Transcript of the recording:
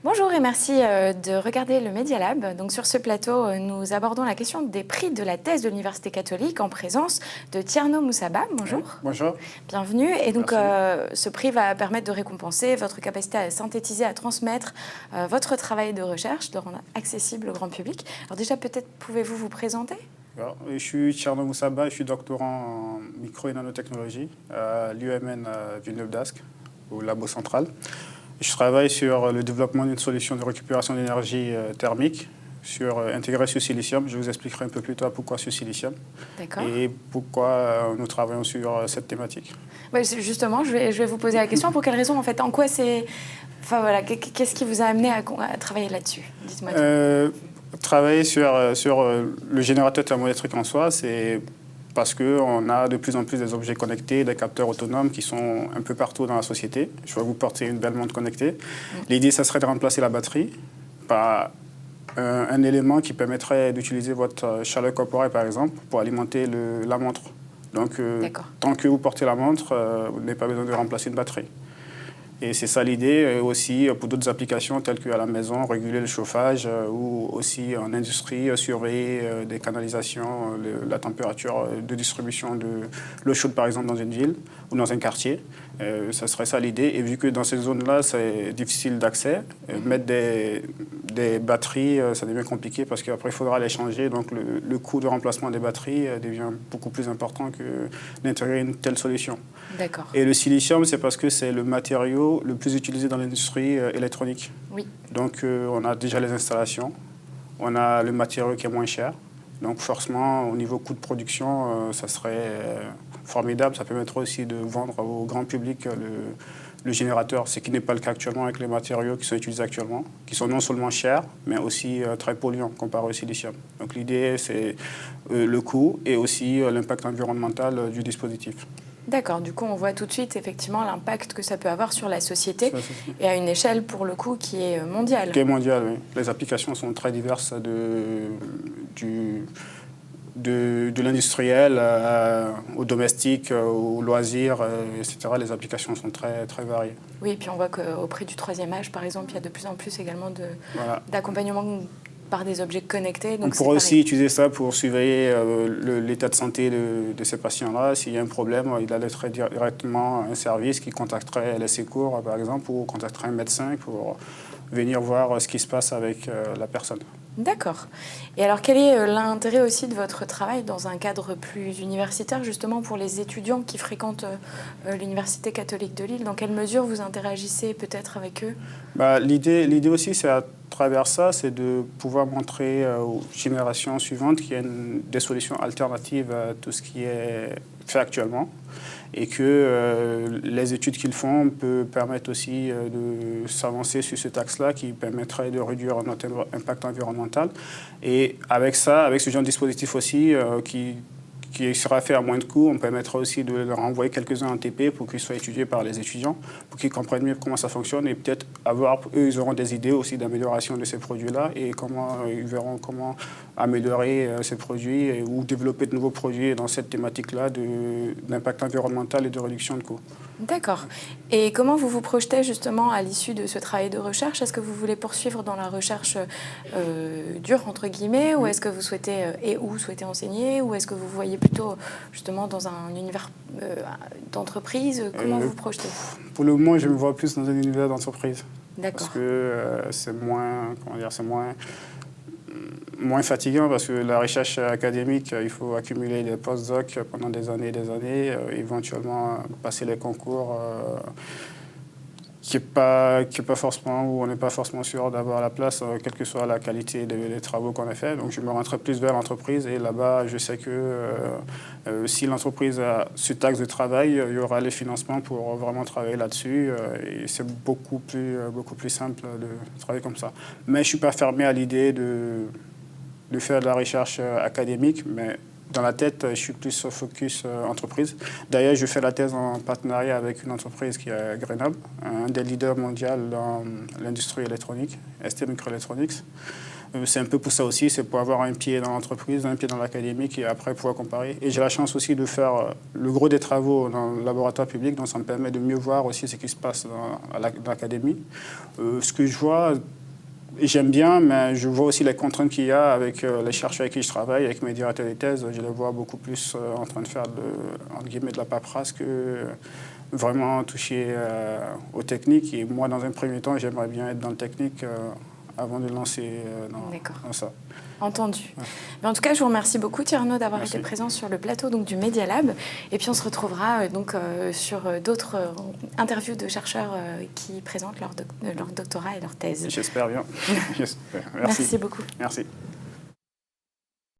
Bonjour et merci de regarder le Media Lab. Donc sur ce plateau, nous abordons la question des prix de la thèse de l'Université catholique en présence de Tierno Moussaba. Bonjour. Oui, bonjour. Bienvenue. Et donc Merci. ce prix va permettre de récompenser votre capacité à synthétiser, à transmettre votre travail de recherche, de rendre accessible au grand public. Alors déjà, peut-être pouvez-vous vous présenter? Alors, je suis Tierno Moussaba, je suis doctorant en micro et nanotechnologie à l'UMN Villeneuve-d'Ascq, au Labo Central. Je travaille sur le développement d'une solution de récupération d'énergie thermique intégrée sur silicium. Je vous expliquerai un peu plus tard pourquoi sur silicium et pourquoi nous travaillons sur cette thématique. Ouais, justement, je vais vous poser la question. Pour quelle raison, en fait, en quoi c'est... Enfin voilà, qu'est-ce qui vous a amené à travailler là-dessus? Dites-moi tout. Travailler sur le générateur thermoélectrique en soi, c'est parce qu'on a de plus en plus des objets connectés, des capteurs autonomes qui sont un peu partout dans la société. Je vais vous porter une belle montre connectée. L'idée, ça serait de remplacer la batterie par un élément qui permettrait d'utiliser votre chaleur corporelle, par exemple, pour alimenter la montre. Donc, tant que vous portez la montre, vous n'avez pas besoin de remplacer une batterie. Et c'est ça l'idée, aussi pour d'autres applications telles qu'à la maison, réguler le chauffage ou aussi en industrie, surveiller des canalisations, la température de distribution de l'eau chaude par exemple dans une ville ou dans un quartier. Ça serait ça l'idée. Et vu que dans ces zones-là, c'est difficile d'accès, mettre des batteries, ça devient compliqué parce qu'après, il faudra les changer. Donc le coût de remplacement des batteries devient beaucoup plus important que d'intégrer une telle solution. D'accord. Et le silicium, c'est parce que c'est le matériau le plus utilisé dans l'industrie électronique. Oui. Donc on a déjà les installations, on a le matériau qui est moins cher. Donc forcément, au niveau coût de production, ça serait formidable. Ça permettrait aussi de vendre au grand public le générateur, ce qui n'est pas le cas actuellement avec les matériaux qui sont utilisés actuellement, qui sont non seulement chers, mais aussi très polluants comparé au silicium. Donc l'idée, c'est le coût et aussi l'impact environnemental du dispositif. D'accord, du coup on voit tout de suite effectivement l'impact que ça peut avoir sur la société et à une échelle pour le coup qui est mondiale. Qui est mondiale, oui. Les applications sont très diverses de l'industriel au domestique, au loisir, etc. Les applications sont très, très variées. Oui, et puis on voit qu'auprès du troisième âge, par exemple, il y a de plus en plus également d'accompagnement par des objets connectés. Donc on pourrait aussi utiliser ça pour surveiller l'état de santé de ces patients-là. S'il y a un problème, il allerterait directement un service qui contacterait les secours, par exemple, ou contacterait un médecin pour venir voir ce qui se passe avec la personne. D'accord. Et alors, quel est l'intérêt aussi de votre travail dans un cadre plus universitaire, justement pour les étudiants qui fréquentent l'Université catholique de Lille? Dans quelle mesure vous interagissez peut-être avec eux? L'idée aussi, c'est à travers ça, c'est de pouvoir montrer aux générations suivantes qu'il y a des solutions alternatives à tout ce qui est fait actuellement et que les études qu'ils font peuvent permettre aussi de s'avancer sur cet axe-là qui permettrait de réduire notre impact environnemental. Et avec ça, avec ce genre de dispositif aussi qui sera fait à moins de coûts, on permettra aussi de leur envoyer quelques-uns en TP pour qu'ils soient étudiés par les étudiants, pour qu'ils comprennent mieux comment ça fonctionne et peut-être eux, ils auront des idées aussi d'amélioration de ces produits-là et ils verront comment améliorer ces produits ou développer de nouveaux produits dans cette thématique-là d'impact environnemental et de réduction de coûts. D'accord. Et comment vous vous projetez justement à l'issue de ce travail de recherche? Est-ce que vous voulez poursuivre dans la recherche dure, entre guillemets, ou est-ce que vous souhaitez souhaitez enseigner, ou est-ce que vous voyez plutôt justement dans un univers d'entreprise? Comment vous vous projetez? Pour le moment, je me vois plus dans un univers d'entreprise. D'accord. Parce que c'est moins fatigant parce que la recherche académique, il faut accumuler des post-docs pendant des années et des années, éventuellement passer les concours qui est pas forcément, où on n'est pas forcément sûr d'avoir la place, quelle que soit la qualité des travaux qu'on a fait. Donc je me rentrerai plus vers l'entreprise et là-bas, je sais que si l'entreprise a ce axe de travail, il y aura les financements pour vraiment travailler là-dessus et c'est beaucoup plus simple de travailler comme ça. Mais je ne suis pas fermé à l'idée de faire de la recherche académique, mais dans la tête, je suis plus focus entreprise. D'ailleurs, je fais la thèse en partenariat avec une entreprise qui est à Grenoble, un des leaders mondiaux dans l'industrie électronique, ST Microelectronics. C'est un peu pour ça aussi, c'est pour avoir un pied dans l'entreprise, un pied dans l'académique et après pouvoir comparer. Et j'ai la chance aussi de faire le gros des travaux dans le laboratoire public, donc ça me permet de mieux voir aussi ce qui se passe dans l'académie. Ce que je vois, j'aime bien, mais je vois aussi les contraintes qu'il y a avec les chercheurs avec qui je travaille, avec mes directeurs de thèse. Je les vois beaucoup plus en train de faire entre guillemets, de la paperasse que vraiment toucher aux techniques. Et moi, dans un premier temps, j'aimerais bien être dans le technique avant de lancer dans ça. Entendu. Ouais. Mais en tout cas, je vous remercie beaucoup, Tierno, d'avoir été présent sur le plateau donc, du Media Lab. Et puis, on se retrouvera sur d'autres interviews de chercheurs qui présentent leur doctorat et leur thèse. J'espère bien. J'espère. Merci beaucoup. Merci.